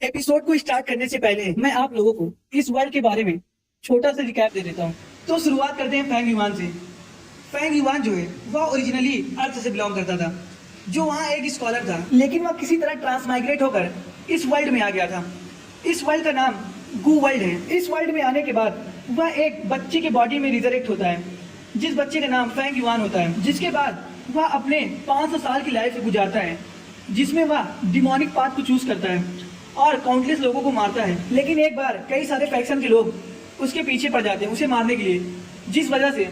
Episode को start करने से पहले मैं आप लोगों को इस वर्ल्ड के बारे में छोटा सा रिकैप दे देता हूँ। तो शुरुआत करते हैं फैंग युआन से। फैंग युआन जो है वह ओरिजिनली अर्थ से बिलोंग करता था, जो वहाँ एक स्कॉलर था, लेकिन वह किसी तरह ट्रांसमाइग्रेट होकर इस वर्ल्ड में आ गया था। इस वर्ल्ड का नाम गू वर्ल्ड है। इस वर्ल्ड में आने के बाद वह एक बच्चे के बॉडी में रिजरेक्ट होता है, जिस बच्चे का नाम फैंग युआन होता है। जिसके बाद वह अपने 500 साल की लाइफ गुजारता है, जिसमें वह डिमोनिक पाथ को चूज करता है और काउंटलेस लोगों को मारता है। लेकिन एक बार कई सारे फैक्शन के लोग उसके पीछे पड़ जाते हैं उसे मारने के लिए, जिस वजह से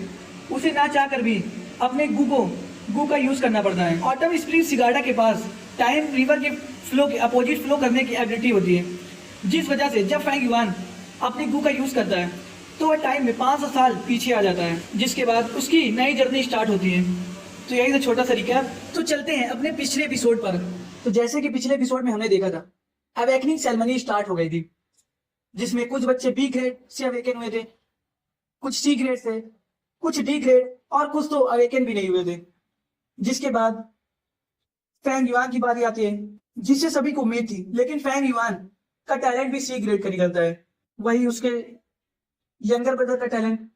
उसे ना चाह कर भी अपने गू का यूज करना पड़ता है। ऑटम स्प्रिंग सिगार्डा के पास टाइम रिवर के फ्लो के अपोजिट फ्लो करने की एबिलिटी होती है, जिस वजह से जब फैंग युआन अपने गू का यूज करता है तो वह टाइम में 500 साल पीछे आ जाता है, जिसके बाद उसकी नई जर्नी स्टार्ट होती है। तो यही तो छोटा सा रिकैप। तो चलते हैं अपने पिछले एपिसोड पर। तो जैसे कि पिछले एपिसोड में हमने देखा था, अवेकनिंग सेरेमनी स्टार्ट हो गई थी, जिसमें कुछ बच्चे बी ग्रेड से अवेकन हुए थे, कुछ सी ग्रेड से, कुछ डी ग्रेड और कुछ तो अवेकन भी नहीं हुए थे। जिसके बाद फैंग युआन की बारी आती है, जिससे सभी को उम्मीद थी, लेकिन फैंग युआन का टैलेंट भी सी ग्रेड का निकलता है। वही उसके यंगर ब्रदर का टैलेंट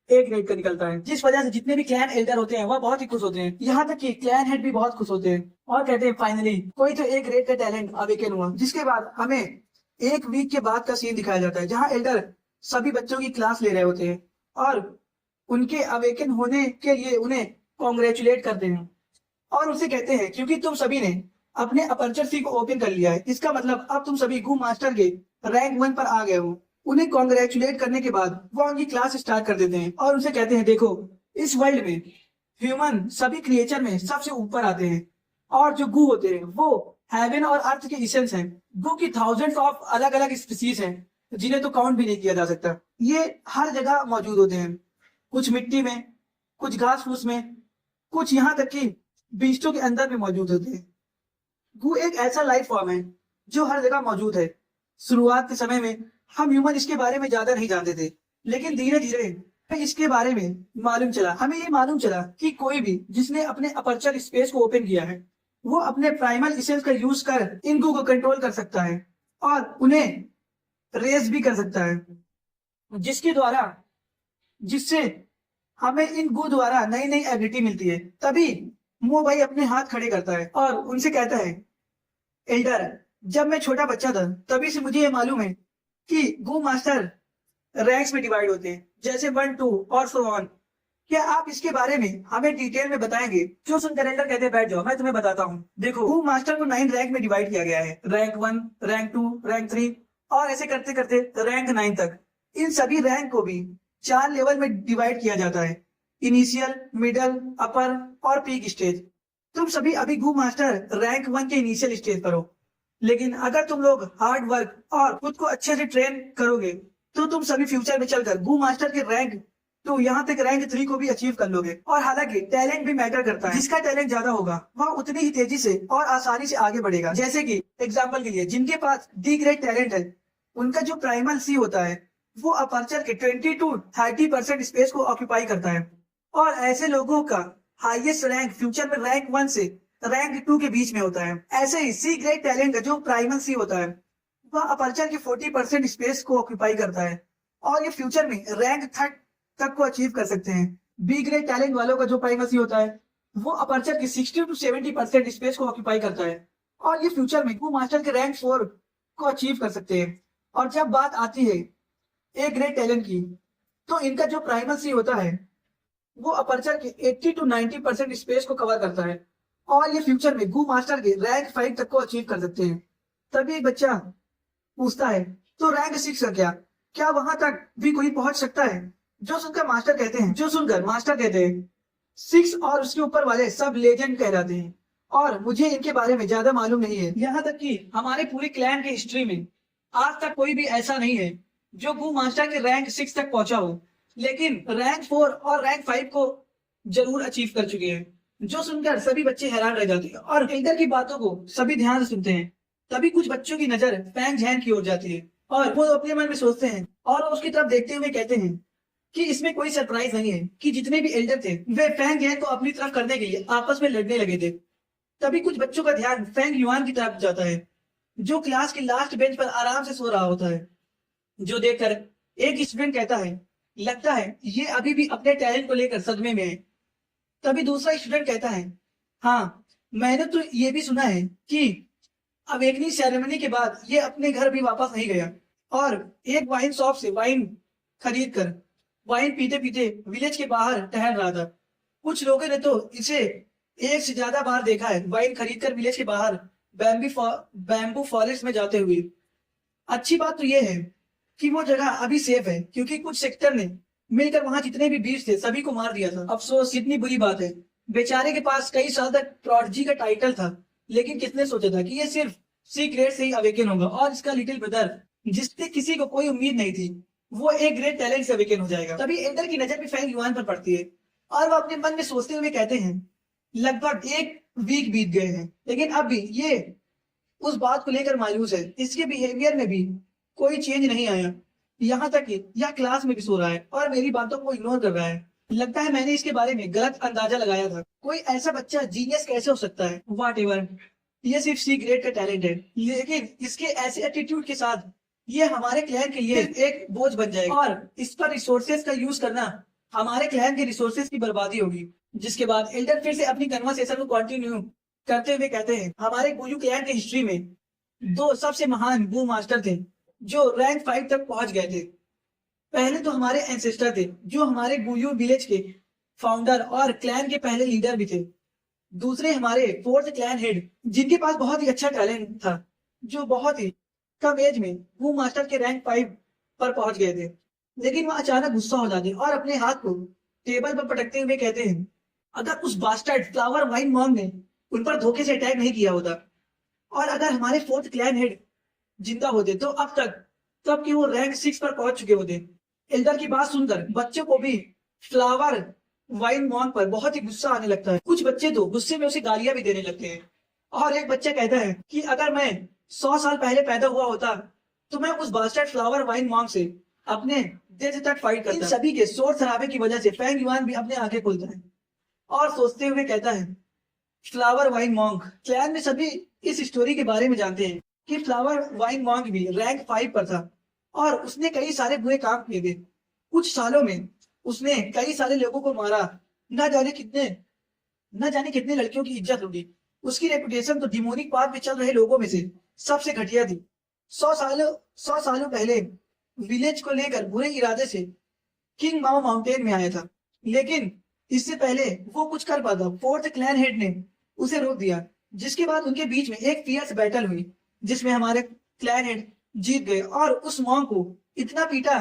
ए ग्रेड का निकलता है, जिस वजह से जितने भी क्लैन एल्डर होते हैं वह बहुत ही खुश होते हैं। यहाँ तक कि क्लैन हेड भी बहुत खुश होते हैं और कहते हैं फाइनली कोई तो ए ग्रेड का टैलेंट अवेकन हुआ। जिसके बाद हमें एक वीक के बाद का सीन दिखाया जाता है, जहाँ एल्डर सभी बच्चों की क्लास ले रहे होते हैं और उनके अवेकन होने के लिए उन्हें कॉन्ग्रेचुलेट करते हैं और उनसे कहते हैं क्योंकि तुम सभी ने अपने अपर्चर सी को ओपन कर लिया है, इसका मतलब अब तुम सभी गू मास्टर के रैंक 1 पर आ गए हो। उन्हें कॉन्ग्रेचुलेट करने के बाद वो उनकी क्लास स्टार्ट कर देते हैं और उनसे कहते हैं देखो, इस वर्ल्ड में ह्यूमन सभी क्रिएचर में सबसे ऊपर आते हैं और जो गू होते हैं वो हेवन और अर्थ के इसेंस हैं। गू की थाउजेंड्स ऑफ अलग अलग स्पीसीज हैं, जिन्हें तो काउंट भी नहीं किया जा सकता। ये हर जगह मौजूद होते हैं, कुछ मिट्टी में, कुछ घास फूस में, कुछ यहाँ तक कि बीस्टों के अंदर भी मौजूद होते हैं। गू एक ऐसा लाइफ फॉर्म है जो हर जगह मौजूद है। शुरुआत के समय में हम ह्यूमन इसके बारे में ज्यादा नहीं जानते थे, लेकिन धीरे धीरे इसके बारे में मालूम चला। हमें ये मालूम चला कि कोई भी जिसने अपने अपर्चर स्पेस को ओपन किया है वो अपने प्राइमल इसेंस का यूज कर इन गू को कंट्रोल कर सकता है और उन्हें रेस भी कर सकता है, जिसके द्वारा जिससे हमें इन गू द्वारा नई नई एबिलिटी मिलती है। तभी मो भाई अपने हाथ खड़े करता है और उनसे कहता है एल्डर, जब मैं छोटा बच्चा था तभी से मुझे ये मालूम है कि गो मास्टर रैंक्स में डिवाइड होते हैं, जैसे 1 2 और सो ऑन। क्या आप इसके बारे में हमें डिटेल में बताएंगे? जो सुनकर एल्डर कहते हैं बैठ जाओ, मैं तुम्हें बताता हूँ। देखो, गो मास्टर को 9 रैंक में डिवाइड किया गया है, रैंक 1, रैंक 2, रैंक 3 और ऐसे करते करते रैंक 9 तक। इन सभी रैंक को भी 4 लेवल में डिवाइड किया जाता है, इनिशियल, मिडल, अपर और पीक स्टेज। तुम सभी अभी गू मास्टर रैंक 1 के इनिशियल स्टेज पर हो, लेकिन अगर तुम लोग हार्ड वर्क और खुद को अच्छे से ट्रेन करोगे तो तुम सभी फ्यूचर में चलकर गू मास्टर के रैंक 2 यहाँ तक रैंक 3 को भी अचीव कर लोगे। और हालांकि टैलेंट भी मैटर करता है, जिसका टैलेंट ज्यादा होगा वह उतनी ही तेजी से और आसानी से आगे बढ़ेगा। जैसे कि एग्जाम्पल के लिए जिनके पास डी ग्रेड टैलेंट है, उनका जो प्राइमल सी होता है वो अपर्चर के 20 to 30% स्पेस को ऑक्यूपाई करता है और ऐसे लोगों का हाईएस्ट रैंक फ्यूचर में रैंक 1 से रैंक 2 के बीच में होता है। ऐसे ही सी ग्रेड टैलेंट का जो प्राइमल सी होता है वह अपर्चर के 40% स्पेस को ऑक्यूपाई करता है और ये फ्यूचर में रैंक 3 तक को अचीव कर सकते हैं। बी ग्रेड टैलेंट वालों का जो प्राइमल सी होता है वो अपर्चर के 60 to 70% स्पेस को ऑक्यूपाई करता है और ये फ्यूचर में वो मास्टर के रैंक 4 को अचीव कर सकते हैं। और जब बात आती है ए ग्रेड टैलेंट की, तो इनका जो प्राइमल सी होता है वो अपर्चर के 80 to 90% स्पेस को कवर करता है और ये फ्यूचर में गू मास्टर के रैंक 5 तक को अचीव कर सकते हैं। तभी एक बच्चा पूछता है तो रैंक 6 का क्या? क्या वहां तक भी कोई पहुंच सकता है? जो सुनकर मास्टर कहते हैं 6 और उसके ऊपर वाले सब लेजेंड कहलाते हैं और मुझे इनके बारे में ज्यादा मालूम नहीं है। यहाँ तक कि हमारे पूरे क्लैन की हिस्ट्री में आज तक कोई भी ऐसा नहीं है जो गू मास्टर के रैंक 6 तक पहुंचा हो, लेकिन रैंक 4 और रैंक 5 को जरूर अचीव कर चुके हैं। जो सुनकर सभी बच्चे हैरान रह जाते हैं और एल्डर की बातों को सभी ध्यान से सुनते हैं। तभी कुछ बच्चों की नजर फैंग जैन की ओर जाती है और वो अपने मन में सोचते हैं और उसकी तरफ देखते हुए कहते हैं कि इसमें कोई सरप्राइज नहीं है कि जितने भी एल्डर थे वे फैंग जैन को अपनी तरफ करने के लिए आपस में लड़ने लगे थे। तभी कुछ बच्चों का ध्यान फैंग युआन की तरफ जाता है, जो क्लास के लास्ट बेंच पर आराम से सो रहा होता है, जो देखकर एक स्टूडेंट कहता है, लगता है ये अभी भी अपने टैलेंट को लेकर सदमे में है। तभी दूसरा स्टूडेंट कहता है, हाँ, मैंने तो ये भी सुना है कि अवेकनिंग सेरेमनी के बाद ये अपने घर भी वापस नहीं गया और एक वाइन शॉप से वाइन खरीद कर वाइन पीते पीते विलेज के बाहर टहल रहा था। कुछ लोगों ने तो इसे एक से ज्यादा बार देखा है वाइन खरीद कर विलेज के बाहर बैम्बू फॉरेस्ट में जाते हुए। अच्छी बात तो यह है कि वो जगह अभी सेफ है, क्योंकि कुछ सेक्टर ने मिलकर वहां जितने भी बीच थे सभी को मार दिया था। अफसोस, कितनी बुरी बात है। बेचारे के पास कई साल तक प्रोडिजी का टाइटल था, लेकिन किसने सोचा था कि ये सिर्फ सी ग्रेड से ही अवेकन होगा और इसका लिटिल ब्रदर, जिससे किसी को कोई उम्मीद नहीं थी, वो एक ग्रेट टैलेंट से अवेकन हो जाएगा। तभी एंडर की नजर भी फैंग युआन पर पड़ती है और वो अपने मन में सोचते हुए कहते हैं, लगभग एक वीक बीत गए हैं, लेकिन अब भी ये उस बात को लेकर मायूस है। इसके बिहेवियर में भी कोई चेंज नहीं आया, यहाँ तक कि यह क्लास में भी सो रहा है और मेरी बातों को इग्नोर कर रहा है। लगता है मैंने इसके बारे में गलत अंदाजा लगाया था। कोई ऐसा बच्चा जीनियस कैसे हो सकता है? व्हाटएवर, ये सिर्फ सी ग्रेड का टैलेंट है, लेकिन इसके ऐसे एटीट्यूड के साथ ये हमारे क्लैन के लिए एक बोझ बन जाएगा और इस पर रिसोर्सेज का यूज करना हमारे क्लैन के रिसोर्सेज की बर्बादी होगी। जिसके बाद एल्डर फिर से अपनी कन्वर्सेशन को कंटिन्यू करते हुए कहते हैं, हमारे गुयू क्लैन की हिस्ट्री में दो सबसे महान बू मास्टर थे जो रैंक 5 तक पहुंच गए थे। पहले तो हमारे एंसेस्टर थे जो हमारे गुयू विलेज के फाउंडर और क्लैन के पहले लीडर भी थे। दूसरे हमारे फोर्थ क्लैन हेड, जिनके पास बहुत ही अच्छा टैलेंट था, जो बहुत ही कम एज में वो मास्टर के रैंक 5 पर पहुंच गए थे। लेकिन वह अचानक गुस्सा हो जाते और अपने हाथ को टेबल पर पटकते हुए कहते हैं, अगर उस बास्टर्ड फ्लावर वाइन मॉन्ग ने उन पर धोखे से अटैक नहीं किया होता और अगर हमारे फोर्थ क्लैन हेड जिंदा होते तो अब तक तब कि वो रैंक 6 पर पहुंच चुके होते। एल्डर की बात सुनकर बच्चों को भी फ्लावर वाइन मॉन्ग पर बहुत ही गुस्सा आने लगता है। कुछ बच्चे तो गुस्से में उसे गालियां भी देने लगते हैं और एक बच्चा कहता है कि अगर मैं 100 साल पहले पैदा हुआ होता तो मैं उस बास्टर्ड फ्लावर वाइन मॉन्ग से अपने डेथ तक फाइट करता। इन सभी के शोर शराबे की वजह से फैंग युआन भी अपने आंखें खोलता है और सोचते हुए कहता है, फ्लावर वाइन मॉन्ग। क्लैन में सभी इस स्टोरी के बारे में जानते हैं कि फ्लावर वाइन मॉन्ग भी रैंक 5 पर था और उसने कई सारे बुरे काम किए थे। कुछ सालों में उसने कई सारे लोगों को मारा, न जाने कितने लड़कियों की इज्जत होगी। उसकी रेपुटेशन तो डिमोनिक पाथ में चल रहे लोगों में से सबसे घटिया थी। 100 सालों पहले विलेज को लेकर बुरे इरादे से किंग माओ माउंटेन में आया था, लेकिन इससे पहले वो कुछ कर पाता, फोर्थ क्लैन हेड ने उसे रोक दिया। जिसके बाद उनके बीच में एक फियर्स बैटल हुई जिसमें हमारे क्लैन हेड जीत गए और उस मॉन्ग को इतना पीटा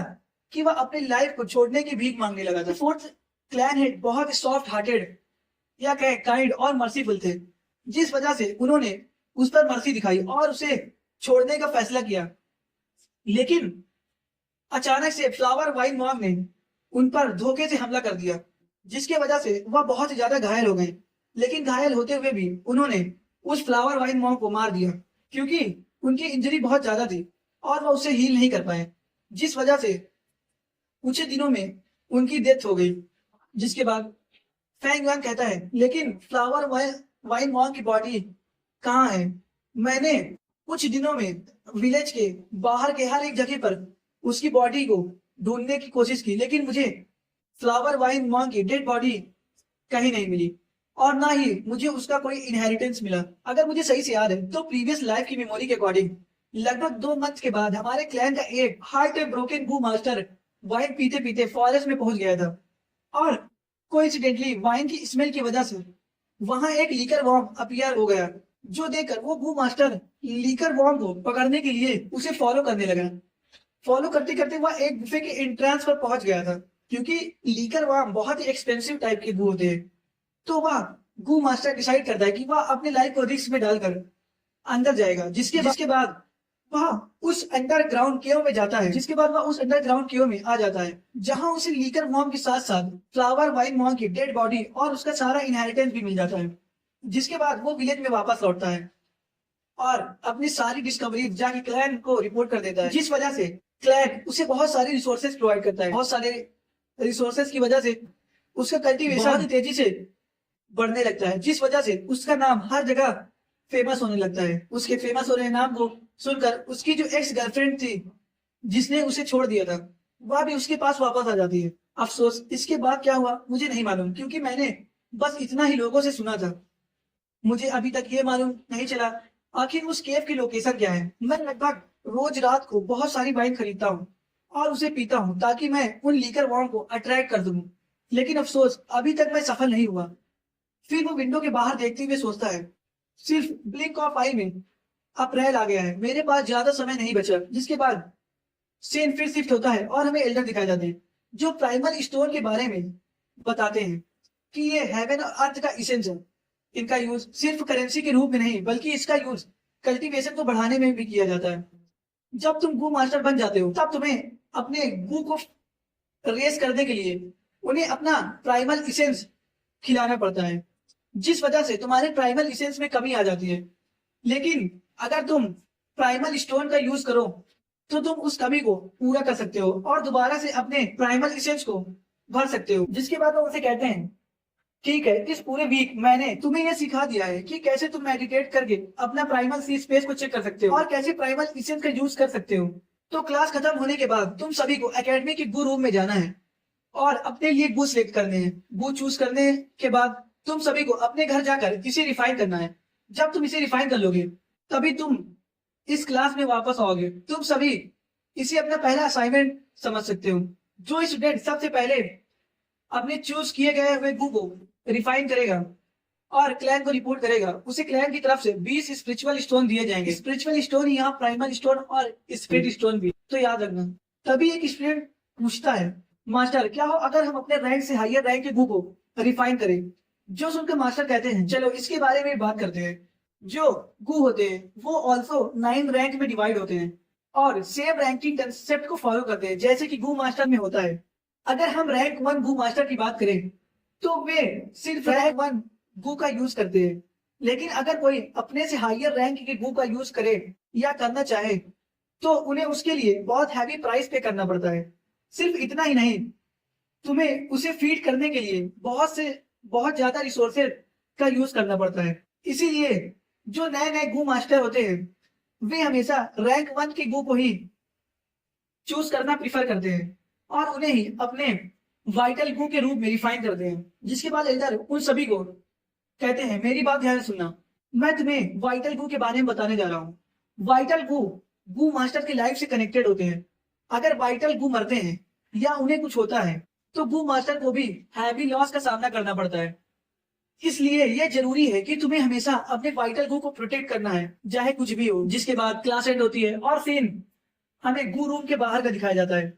कि वह अपनी लाइफ को छोड़ने की भीख मांगने लगा था। फोर्थ क्लैन हेड बहुत सॉफ्ट हार्टेड या कहे काइंड और मर्सीफुल थे, जिस वजह से उन्होंने उस पर मर्सी दिखाई और उसे छोड़ने का फैसला किया। लेकिन अचानक से फ्लावर वाइन मॉन्ग ने उन पर धोखे से हमला कर दिया, जिसके वजह से वह बहुत ज्यादा घायल हो गए। लेकिन घायल होते हुए भी उन्होंने उस फ्लावर वाइन मॉन्ग को मार दिया, क्योंकि उनकी इंजरी बहुत ज्यादा थी और वह उसे हील नहीं कर पाए, जिस वजह से कुछ दिनों में उनकी डेथ हो गई। जिसके बाद फैंग युआन कहता है, लेकिन फ्लावर वाइन मॉन्ग की बॉडी कहाँ है? मैंने कुछ दिनों में विलेज के बाहर के हर एक जगह पर उसकी बॉडी को ढूंढने की कोशिश की, लेकिन मुझे फ्लावर वाइन मॉन्ग की डेड बॉडी कहीं नहीं मिली और ना ही मुझे उसका कोई इनहेरिटेंस मिला। अगर मुझे सही से याद है तो प्रीवियस लाइफ की मेमोरी के अकॉर्डिंग लगभग 2 मंथ के बाद हमारे क्लैन का एक हार्ट ब्रोकन बू मास्टर वाइन पीते पीते फॉरेस्ट में पहुंच गया था और कोइंसिडेंटली वाइन की स्मेल की वजह से वहां एक लीकर वॉर्म अपीयर हो गया, जो देखकर वो बू मास्टर लीकर वॉर्म को पकड़ने के लिए उसे फॉलो करने लगा। फॉलो करते करते वह एक गुफे के एंट्रेंस पर पहुंच गया था, क्योंकि लीकर वॉर्म बहुत ही एक्सपेंसिव टाइप के गू होते हैं। तो वह गू मास्टर डिसाइड करता है कि वह अपनी लाइफ को रिस्क में डालकर अंदर जाएगा। जिसके बाद वह उस अंडरग्राउंड केव में जाता है। आ जाता है, जहां उसे लीकर वॉर्म के साथ साथ फ्लावर वाइन मॉन्ग की डेड बॉडी और उसका सारा इनहेरिटेंस भी मिल जाता है। जिसके बाद वो विलेज में वापस लौटता है और अपनी सारी डिस्कवरी जाके क्लैन को रिपोर्ट कर देता है, जिस वजह से क्लैन उसे बहुत सारे रिसोर्सेज प्रोवाइड करता है। बहुत सारे रिसोर्सेज की वजह से उसका कल्टीवेशन बहुत तेजी से बढ़ने लगता है, जिस वजह से उसका नाम हर जगह फेमस होने लगता है। उसके फेमस होने नाम को सुनकर उसकी जो एक्स गर्लफ्रेंड थी, जिसने उसे छोड़ दिया था, वह भी उसके पास वापस आ जाती है। अफसोस इसके बाद क्या हुआ मुझे नहीं मालूम, क्योंकि मैंने बस इतना ही लोगों से सुना था। मुझे अभी तक ये मालूम नहीं चला आखिर उस केव की लोकेशन क्या है। मैं लगभग रोज रात को बहुत सारी वाइन खरीदता हूँ और उसे पीता हूँ ताकि मैं उन लीकर वॉर्म को अट्रैक्ट कर दूँ, लेकिन अफसोस अभी तक मैं सफल नहीं हुआ। फिर वो विंडो के बाहर देखते हुए सोचता है, सिर्फ ब्लिंक ऑफ आई में अप्रैल आ गया है, मेरे पास ज्यादा समय नहीं बचा। जिसके बाद सीन फिर शिफ्ट होता है और हमें एल्डर दिखाए जाते हैं, जो प्राइमल स्टोन के बारे में बताते हैं कि ये हेवन और अर्थ का इसेंस है। इनका यूज सिर्फ करेंसी के रूप में नहीं, बल्कि इसका यूज कल्टीवेशन को बढ़ाने में भी किया जाता है। जब तुम गू मास्टर बन जाते हो, तब तुम्हें अपने गू को रेस करने के लिए उन्हें अपना प्राइमल इसेंस खिलाना पड़ता है, जिस वजह से तुम्हारे प्राइमल इसेंस में कमी आ जाती है। लेकिन अगर तुम प्राइमल स्टोन का यूज करो तो तुम उस कमी को पूरा कर सकते हो और दोबारा से अपने प्राइमल इसेंस को भर सकते हो। जिसके बाद वो उसे कहते हैं, ठीक है, इस पूरे वीक मैंने तुम्हें यह सिखा दिया है कि कैसे तुम मेडिटेट करके अपना प्राइमल सी स्पेस को चेक कर सकते हो और कैसे प्राइमल इसेंस का यूज कर सकते हो। तो क्लास खत्म होने के बाद तुम सभी को एकेडमी के गू रूम में जाना है और अपने लिए गू सिलेक्ट करने हैं। गू चूज करने के बाद तुम सभी को अपने घर जाकर इसे रिफाइन करना है। जब तुम इसे रिफाइन कर लोगे तभी तुम इस क्लास में वापस आओगे। तुम सभी इसे अपना पहला असाइनमेंट समझ सकते हो। जो स्टूडेंट सबसे पहले अपने चूज किए गए हुए गू को रिफाइन करेगा और क्लैन को रिपोर्ट करेगा, उसे क्लैन की तरफ से 20 स्पिरिचुअल स्टोन दिए जाएंगे। स्पिरिचुअल स्टोन यहाँ प्राइमल स्टोन और स्पिरिट स्टोन भी, तो याद रखना। तभी एक स्टूडेंट पूछता है, मास्टर क्या हो अगर हम अपने रैंक से हायर रैंक के गू को रिफाइन करें? जो सुनकर मास्टर कहते हैं, चलो इसके बारे में बात करते हैं। जो गू होते हैं वो ऑल्सो 9 रैंक में डिवाइड होते हैं और सेम रैंकिंग कंसेप्ट को फॉलो करते हैं जैसे कि गू मास्टर में होता है। अगर हम रैंक 1 गू मास्टर की बात करें तो वे सिर्फ रैंक 1 गू का यूज करते हैं, लेकिन अगर कोई अपने से हायर रैंक के गू का यूज करे या करना चाहे तो उन्हें उसके लिए बहुत हैवी प्राइस पे करना पड़ता है। सिर्फ इतना ही नहीं, तुम्हें उसे फीड करने के लिए बहुत ज्यादा रिसोर्सेज का यूज करना पड़ता है। इसीलिए जो नए नए गू मास्टर होते हैं वे हमेशा रैंक 1 के गू को ही चूज करना प्रिफर करते हैं और उन्हें ही अपने वाइटल गू के रूप में रिफाइन करते हैं। जिसके बाद एल्डर उन सभी को कहते हैं, मेरी बात ध्यान से सुनना, मैं तुम्हें वाइटल गू के बारे में बताने जा रहा हूँ। वाइटल गू गू मास्टर की लाइफ से कनेक्टेड होते हैं। अगर वाइटल गू मरते हैं या उन्हें कुछ होता है तो गू मास्टर को भी हैवी लॉस का सामना करना पड़ता है। इसलिए यह जरूरी है कि तुम्हें हमेशा अपने वाइटल गू को प्रोटेक्ट करना है, चाहे कुछ भी हो। जिसके बाद क्लास एंड होती है और सीन हमें गू रूम के बाहर का दिखाया जाता है,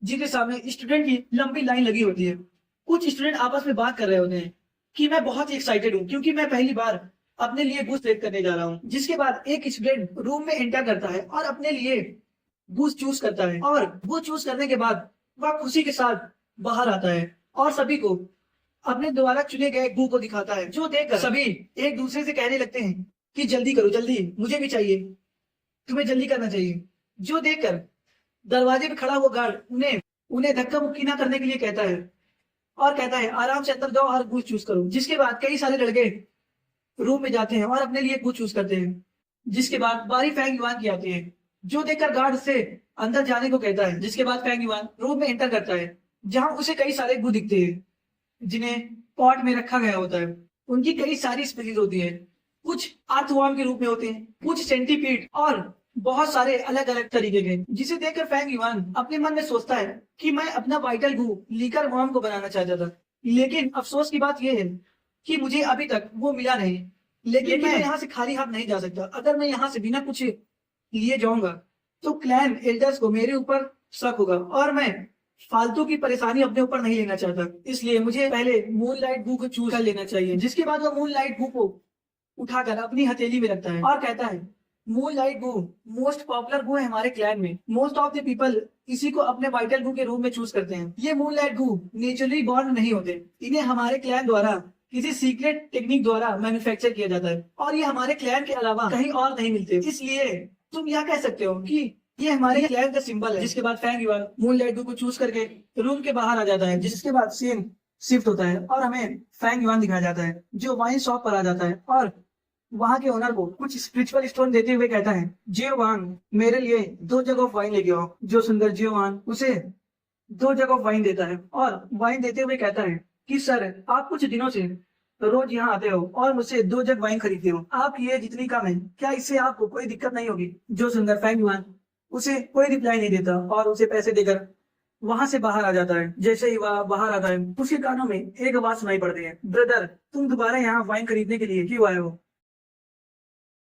जिनके सामने स्टूडेंट की लंबी लाइन लगी होती है। कुछ स्टूडेंट आपस में बात कर रहे होते हैं कि मैं बहुत ही एक्साइटेड हूँ क्योंकि मैं पहली बार अपने लिए गू सेलेक्ट करने जा रहा हूँ। जिसके बाद एक स्टूडेंट रूम में एंटर करता है और अपने लिए गू चूज करता है और गू चूज करने के बाद वह खुशी के साथ बाहर आता है और सभी को अपने द्वारा चुने गए गू को दिखाता है, जो देखकर सभी एक दूसरे से कहने लगते हैं कि जल्दी करो, जल्दी, मुझे भी चाहिए, तुम्हें जल्दी करना चाहिए। जो देखकर दरवाजे पे खड़ा हुआ गार्ड उन्हें धक्का मुक्की ना करने के लिए कहता है और कहता है आराम से अंदर जाओ और गू चूज करो। जिसके बाद कई सारे लड़के रूम में जाते हैं और अपने लिए गू चूज करते हैं। जिसके बाद बारी फैंग युआन की आती है, जो देखकर गार्ड से अंदर जाने को कहता है। जिसके बाद फैंग युआन रूम में एंटर करता है, जहां उसे कई सारे गू दिखते हैं जिन्हें पॉट में रखा गया होता है। उनकी कई सारी स्पीसीज होती है, कुछ अर्थवर्म के रूप में होते हैं, कुछ सेंटीपीड और बहुत सारे अलग अलग तरीके के। जिसे देखकर फैंग युआन अपने मन में सोचता है कि मैं अपना वाइटल गू लीकर वर्म को बनाना चाहता था, लेकिन अफसोस की बात यह है कि मुझे अभी तक वो मिला नहीं। लेकिन मैं यहाँ से खाली हाथ नहीं जा सकता। अगर मैं यहाँ से बिना कुछ लिए जाऊंगा तो क्लैन एल्डर्स को मेरे ऊपर शक होगा और मैं फालतू की परेशानी अपने ऊपर नहीं लेना चाहता। इसलिए मुझे पहले मून लाइट गू को चूज कर लेना चाहिए। जिसके बाद वो मून लाइट गू को उठाकर अपनी हथेली में रखता है और कहता है, मून लाइट गू मोस्ट पॉपुलर गू है हमारे क्लैन में। मोस्ट ऑफ द पीपल इसी को अपने वाइटल गू के रूप में चूज करते हैं। ये मून लाइट गू नेचुरली बॉर्न नहीं होते, इन्हें हमारे क्लैन द्वारा किसी सीक्रेट टेक्निक द्वारा मैन्युफैक्चर किया जाता है और ये हमारे क्लैन के अलावा कहीं और नहीं मिलते। इसलिए तुम यह कह सकते हो कि ये हमारे क्लैन का सिंबल है। जिसके बाद फैंग युआन मून लाइट गू को चूज करके रूम के बाहर आ जाता है। जिसके बाद सीन शिफ्ट होता है और हमें फैंग युआन दिखाया जाता है, जो वाइन शॉप पर आ जाता है और वहाँ के ओनर को कुछ स्पिरिचुअल स्टोन देते हुए कहता है, जियोवान मेरे लिए 2 जग ऑफ वाइन लेके आओ। जो सुंदर जियोवान उसे 2 जग ऑफ वाइन देता है और वाइन देते हुए कहता है कि सर आप कुछ दिनों से रोज यहाँ आते हो और मुझसे 2 जग वाइन खरीदते हो, आप ये जितनी कम है, क्या इससे आपको कोई दिक्कत नहीं होगी? जो सुंदर फैंग युआन उसे कोई रिप्लाई नहीं देता और उसे पैसे देकर वहां से बाहर आ जाता है। जैसे ही वह बाहर आता है, उसके कानों में एक आवाज सुनाई पड़ती है, ब्रदर तुम दोबारा यहाँ वाइन खरीदने के लिए क्यों आए हो?